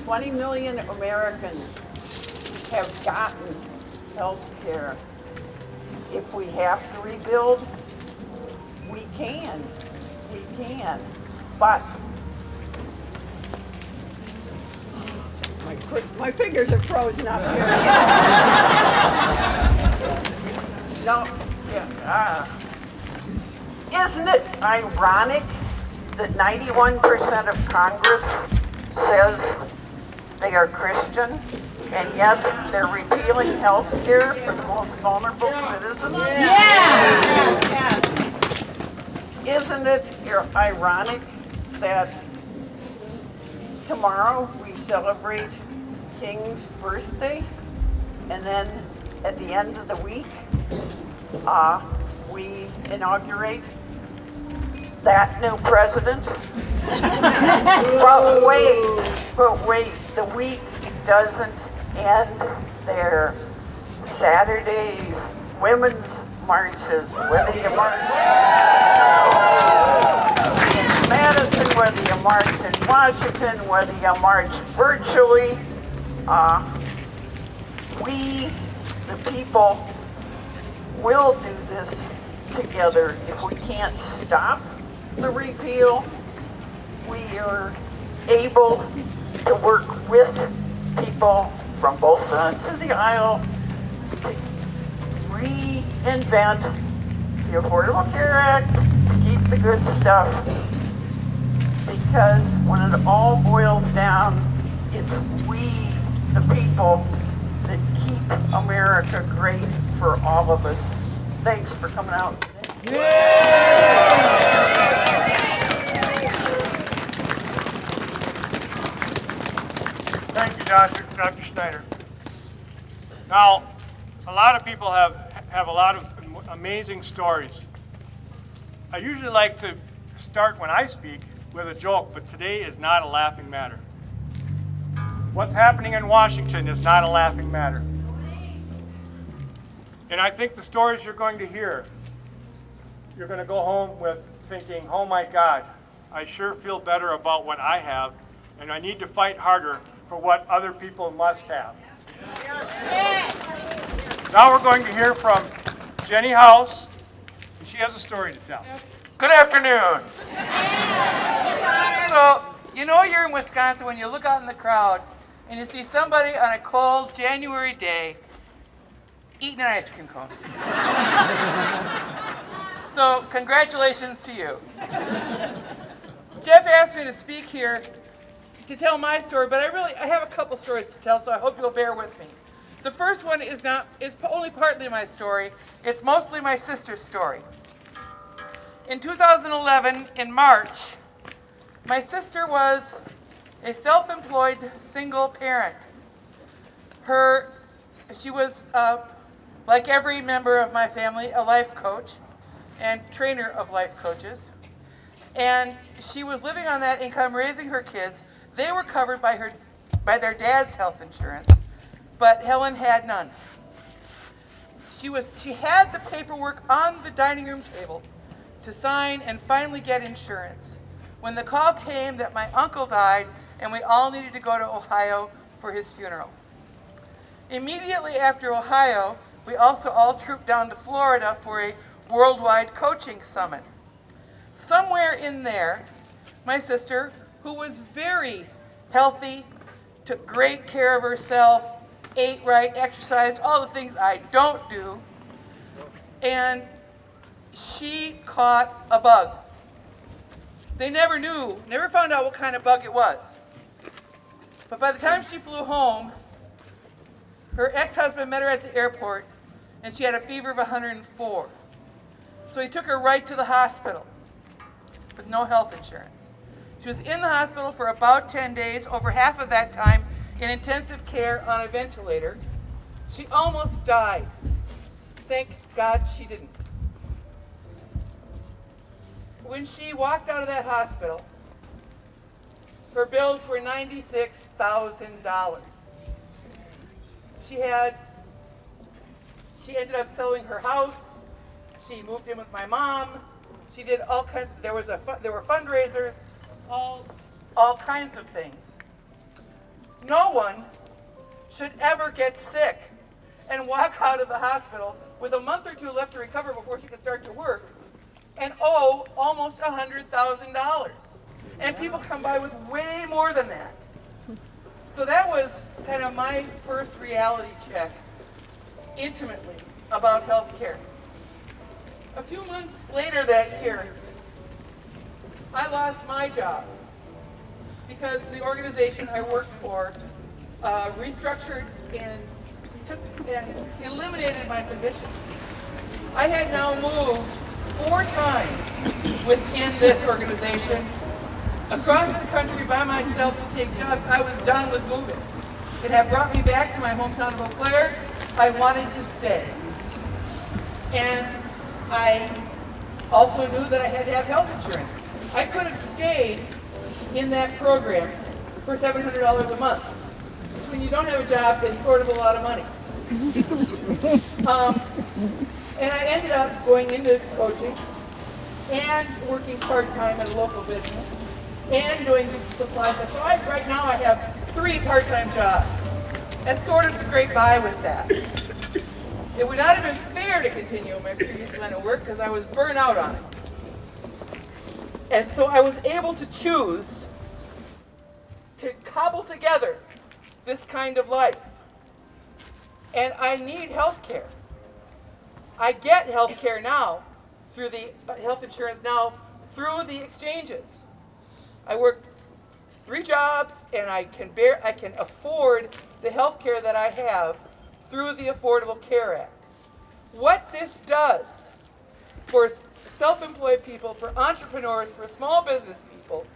20 million Americans have gotten health care. If we have to rebuild, we can. We can. But my fingers are frozen up here. No, yeah, isn't it ironic that 91% of Congress says they are Christian, and yet they're repealing health care for the most vulnerable citizens? Yes. Isn't it ironic that tomorrow we celebrate King's birthday, and then at the end of the week, we inaugurate that new president? But wait, the week doesn't end there. Saturdays, women's marches, whether you march in Madison, whether you march in Washington, whether you march virtually, we, the people, will do this together. If we can't stop the repeal, we are able to work with people from both sides of the aisle to reinvent the Affordable Care Act, to keep the good stuff, because when it all boils down, it's we, the people, that keep America great for all of us. Thanks for coming out today. Thank you, Dr. Schneider. Now, a lot of people have a lot of amazing stories. I usually like to start when I speak with a joke, but today is not a laughing matter. What's happening in Washington is not a laughing matter. And I think the stories you're going to hear, you're going to go home with thinking, oh my God, I sure feel better about what I have, and I need to fight harder for what other people must have. Now we're going to hear from Jenny House, and she has a story to tell. Good afternoon. So, you know you're in Wisconsin when you look out in the crowd and you see somebody on a cold January day eating an ice cream cone. So, congratulations to you. Jeff asked me to speak here to tell my story, but I have a couple stories to tell, so I hope you'll bear with me. The first one is only partly my story. It's mostly my sister's story. In 2011, in March, my sister was a self-employed single parent. She was, like every member of my family, a life coach and trainer of life coaches. And she was living on that income, raising her kids. They were covered by their dad's health insurance, but Helen had none. She had the paperwork on the dining room table to sign and finally get insurance when the call came that my uncle died and we all needed to go to Ohio for his funeral. Immediately after Ohio, we also all trooped down to Florida for a worldwide coaching summit. Somewhere in there, my sister, who was very healthy, took great care of herself, ate right, exercised, all the things I don't do, and she caught a bug. They never found out what kind of bug it was. But by the time she flew home, her ex-husband met her at the airport, and she had a fever of 104. So he took her right to the hospital with no health insurance. She was in the hospital for about 10 days, over half of that time in intensive care on a ventilator. She almost died. Thank God she didn't. When she walked out of that hospital, her bills were $96,000. She ended up selling her house. She moved in with my mom. She did all kinds. There were fundraisers, all kinds of things. no one should ever get sick and walk out of the hospital with a month or two left to recover before she can start to work and owe almost $100,000. And people come by with way more than that. So that was kind of my first reality check intimately about health care. A few months later that year, I lost my job because the organization I worked for restructured and eliminated my position. I had now moved 4 times within this organization across the country by myself to take jobs. I was done with moving. It had brought me back to my hometown of Eau Claire. I wanted to stay. And I also knew that I had to have health insurance. I could have stayed in that program for $700 a month, which when you don't have a job is sort of a lot of money. And I ended up going into coaching and working part-time at a local business and doing supply stuff. So right now I have 3 part-time jobs. I sort of scrape by with that. It would not have been fair to continue my previous line of work because I was burnt out on it. And so I was able to choose to cobble together this kind of life. And I need health care. I get health care now through the health insurance now through the exchanges. I work 3 jobs and I can afford the health care that I have through the Affordable Care Act. What this does for self-employed people, for entrepreneurs, for small business people,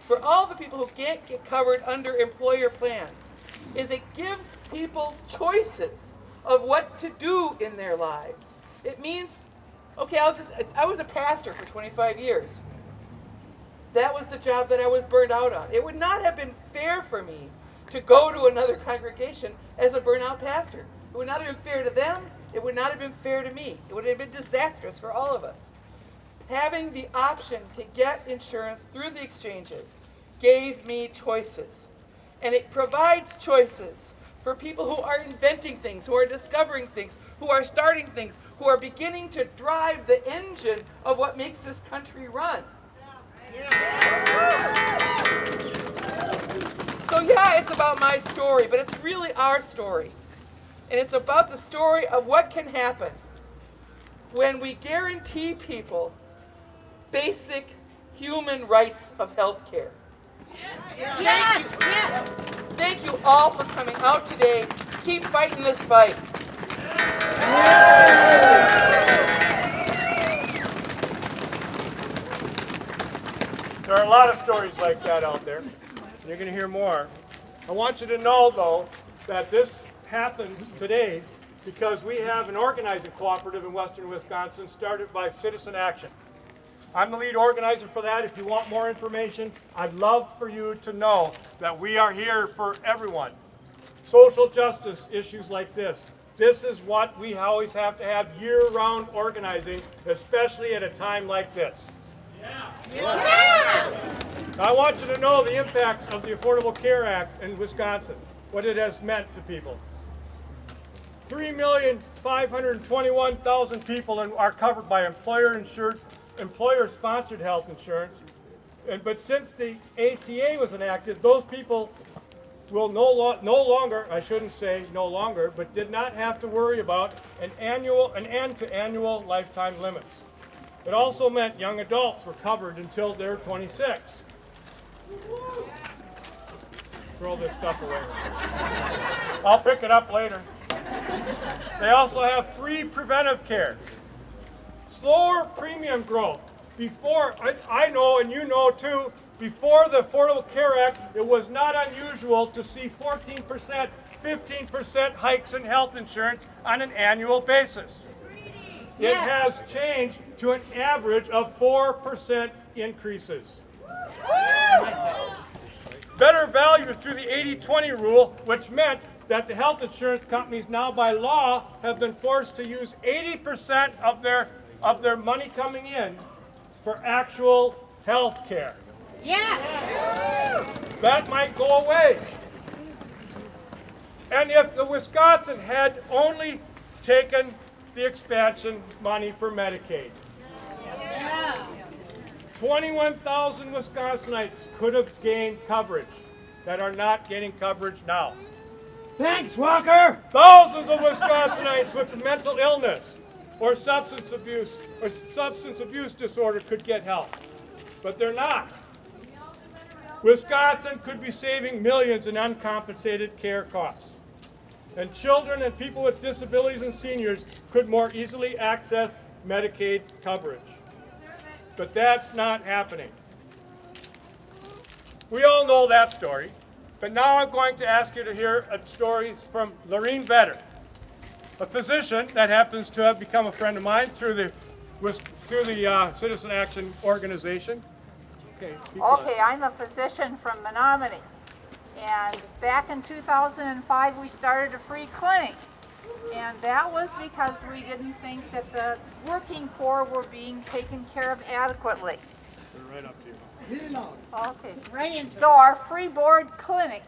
for all the people who can't get covered under employer plans, is it gives people choices of what to do in their lives. It means, okay, I was a pastor for 25 years. That was the job that I was burned out on. It would not have been fair for me to go to another congregation as a burnout pastor. It would not have been fair to them. It would not have been fair to me. It would have been disastrous for all of us. Having the option to get insurance through the exchanges gave me choices. And it provides choices for people who are inventing things, who are discovering things, who are starting things, who are beginning to drive the engine of what makes this country run. So yeah, it's about my story, but it's really our story. And it's about the story of what can happen when we guarantee people basic human rights of health care. Yes. Yes. Thank you all for coming out today. Keep fighting this fight. There are a lot of stories like that out there. You're going to hear more. I want you to know, though, that this happens today because we have an organizing cooperative in western Wisconsin started by Citizen Action. I'm the lead organizer for that. If you want more information, I'd love for you to know that we are here for everyone. Social justice issues like this. This is what we always have to have year-round organizing, especially at a time like this. I want you to know the impacts of the Affordable Care Act in Wisconsin, what it has meant to people. 3,521,000 people are covered by employer-sponsored health insurance. But since the ACA was enacted, those people will no longer, I shouldn't say no longer, but did not have to worry about an end to annual lifetime limits. It also meant young adults were covered until they're 26. Throw this stuff away. I'll pick it up later. They also have free preventive care. Slower premium growth. Before, I know and you know too, before the Affordable Care Act, it was not unusual to see 14%, 15% hikes in health insurance on an annual basis. It has changed to an average of 4% increases. Better value through the 80-20 rule, which meant that the health insurance companies now by law have been forced to use 80% of their money coming in for actual health care. Yes. That might go away. And if the Wisconsin had only taken the expansion money for Medicaid, 21,000 Wisconsinites could have gained coverage that are not getting coverage now. Thanks, Walker! Thousands of Wisconsinites with mental illness or substance abuse disorder could get help, but they're not. Wisconsin could be saving millions in uncompensated care costs. And children and people with disabilities and seniors could more easily access Medicaid coverage. But that's not happening. We all know that story, but now I'm going to ask you to hear a story from Lorene Vetter, a physician that happens to have become a friend of mine through the Citizen Action Organization. Okay, I'm a physician from Menominee, and back in 2005 we started a free clinic, and that was because we didn't think that the working poor were being taken care of adequately. We're right up to you. Okay, right into so our free board clinic,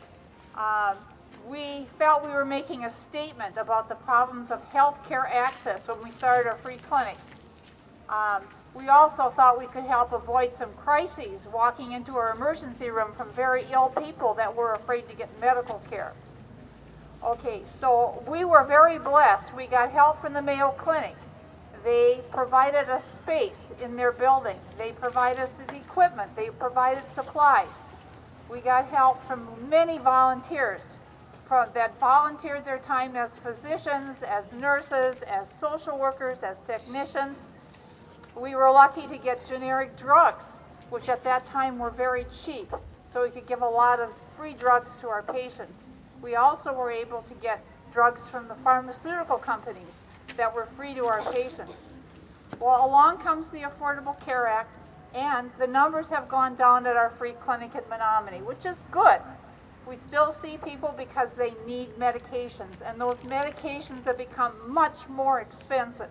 we felt we were making a statement about the problems of health care access when we started our free clinic. We also thought we could help avoid some crises walking into our emergency room from very ill people that were afraid to get medical care. Okay, so we were very blessed. We got help from the Mayo Clinic. They provided us space in their building. They provided us equipment. They provided supplies. We got help from many volunteers that volunteered their time as physicians, as nurses, as social workers, as technicians. We were lucky to get generic drugs, which at that time were very cheap, so we could give a lot of free drugs to our patients. We also were able to get drugs from the pharmaceutical companies that were free to our patients. Well, along comes the Affordable Care Act, and the numbers have gone down at our free clinic in Menominee, which is good. We still see people because they need medications, and those medications have become much more expensive.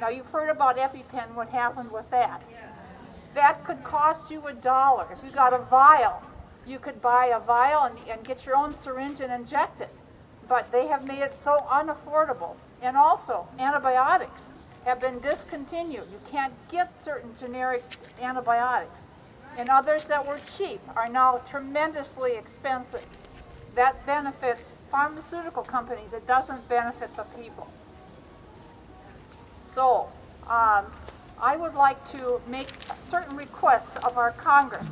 Now, you've heard about EpiPen, what happened with that. That could cost you $1. If you got a vial, you could buy a vial and get your own syringe and inject it. But they have made it so unaffordable. And also, antibiotics have been discontinued. You can't get certain generic antibiotics. And others that were cheap are now tremendously expensive. That benefits pharmaceutical companies. It doesn't benefit the people. So, I would like to make certain requests of our Congress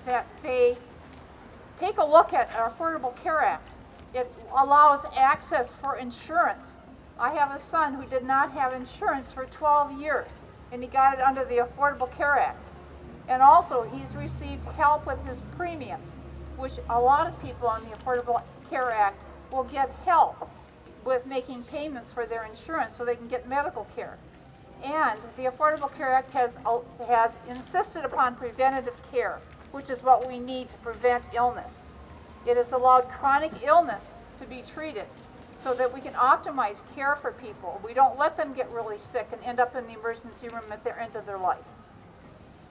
that they take a look at our Affordable Care Act. It allows access for insurance. I have a son who did not have insurance for 12 years, and he got it under the Affordable Care Act. And also, he's received help with his premiums, which a lot of people on the Affordable Care Act will get help with making payments for their insurance so they can get medical care. And the Affordable Care Act has insisted upon preventative care, which is what we need to prevent illness. It has allowed chronic illness to be treated so that we can optimize care for people. We don't let them get really sick and end up in the emergency room at their end of their life.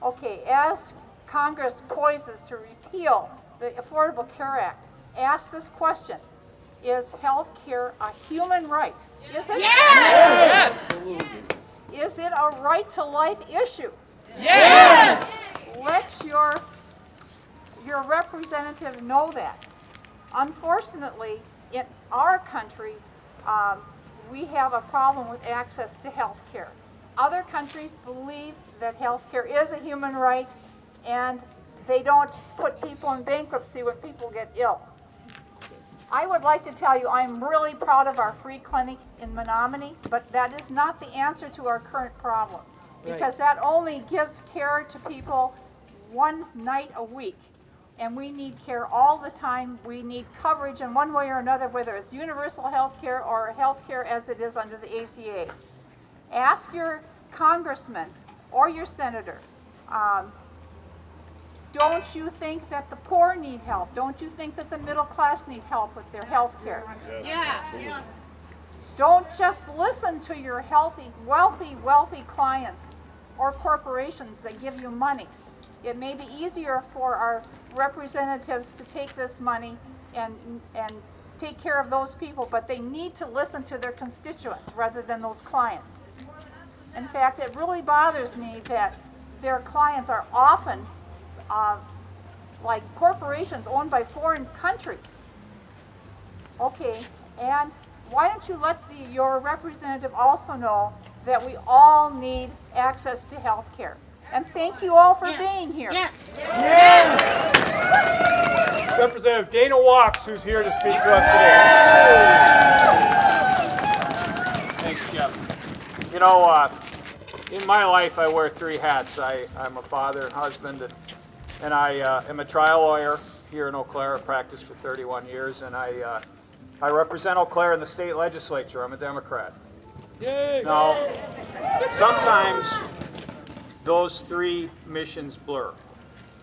Okay, as Congress poises to repeal the Affordable Care Act, ask this question: is health care a human right? Is it? Yes! Is it a right to life issue? Yes! Let your representative know that. Unfortunately, in our country, we have a problem with access to health care. Other countries believe that health care is a human right, and they don't put people in bankruptcy when people get ill. I would like to tell you I'm really proud of our free clinic in Menominee, but that is not the answer to our current problem, because that only gives care to people one night a week. And we need care all the time. We need coverage in one way or another, whether it's universal health care or health care as it is under the ACA. Ask your congressman or your senator, don't you think that the poor need help? Don't you think that the middle class need help with their health care? Yeah. Yes. Don't just listen to your wealthy clients or corporations that give you money. It may be easier for our representatives to take this money and take care of those people, but they need to listen to their constituents rather than those clients. In fact, it really bothers me that their clients are often like corporations owned by foreign countries. Okay, and why don't you let your representative also know that we all need access to health care? And thank you all for being here. Yes. Representative Dana Walks, who's here to speak to us today. Thanks, Jeff. You know, in my life, I wear three hats. I'm a father and husband, and I am a trial lawyer here in Eau Claire. I've practiced for 31 years, and I represent Eau Claire in the state legislature. I'm a Democrat. Yay. Now, sometimes those three missions blur.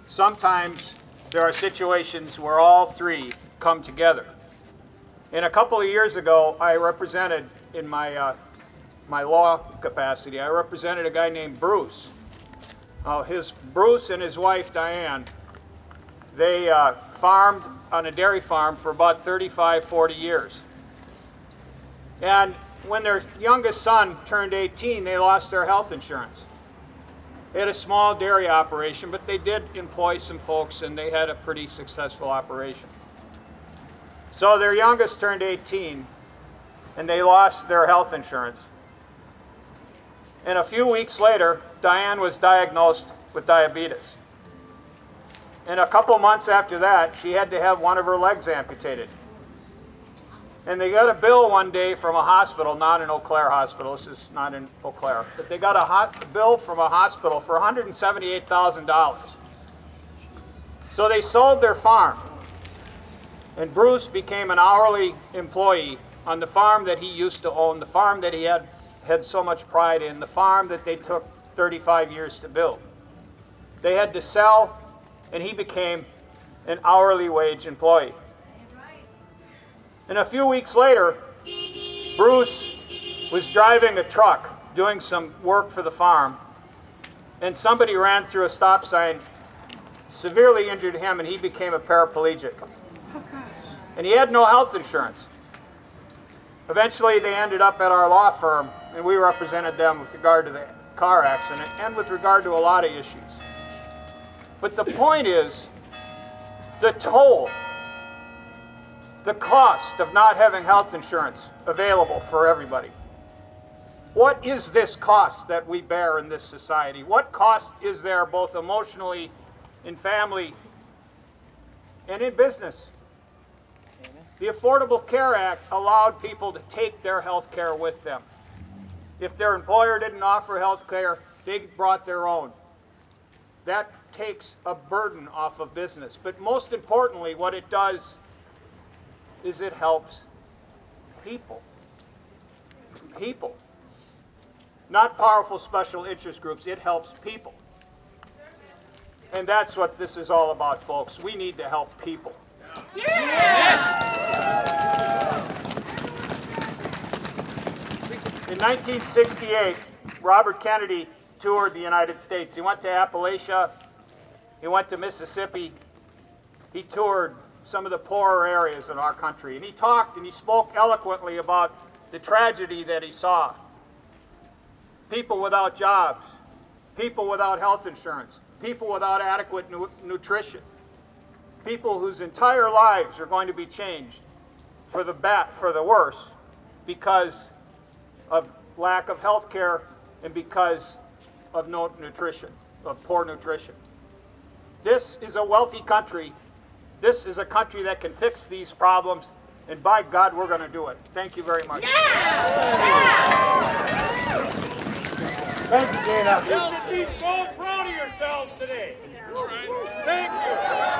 Sometimes there are situations where all three come together. And a couple of years ago, I represented in my law capacity, I represented a guy named Bruce. Bruce and his wife Diane, they farmed on a dairy farm for about 35, 40 years. And when their youngest son turned 18, they lost their health insurance. They had a small dairy operation, but they did employ some folks, and they had a pretty successful operation. So their youngest turned 18, and they lost their health insurance. And a few weeks later, Diane was diagnosed with diabetes. And a couple months after that, she had to have one of her legs amputated. And they got a bill one day from a hospital, not an Eau Claire hospital, this is not in Eau Claire, but they got a bill from a hospital for $178,000. So they sold their farm, and Bruce became an hourly employee on the farm that he used to own, the farm that he had so much pride in, the farm that they took 35 years to build. They had to sell, and he became an hourly wage employee. And a few weeks later, Bruce was driving a truck doing some work for the farm, and somebody ran through a stop sign, severely injured him, and he became a paraplegic. Oh, gosh. And he had no health insurance. Eventually, they ended up at our law firm, and we represented them with regard to the car accident and with regard to a lot of issues. But the point is, the toll, the cost of not having health insurance available for everybody. What is this cost that we bear in this society? What cost is there both emotionally, in family, and in business? The Affordable Care Act allowed people to take their health care with them. If their employer didn't offer health care, they brought their own. That takes a burden off of business. But most importantly, what it does is it helps people. People. Not powerful special interest groups, it helps people. And that's what this is all about, folks. We need to help people. In 1968, Robert Kennedy toured the United States. He went to Appalachia, he went to Mississippi, he toured some of the poorer areas in our country, and he talked and he spoke eloquently about the tragedy that he saw. People without jobs, people without health insurance, people without adequate nutrition, people whose entire lives are going to be changed for the worse because of lack of health care and because of no nutrition, of poor nutrition. This is a wealthy country. This is a country that can fix these problems, and by God, we're going to do it. Thank you very much. Thank you, Dana. You should be so proud of yourselves today. All right. Thank you.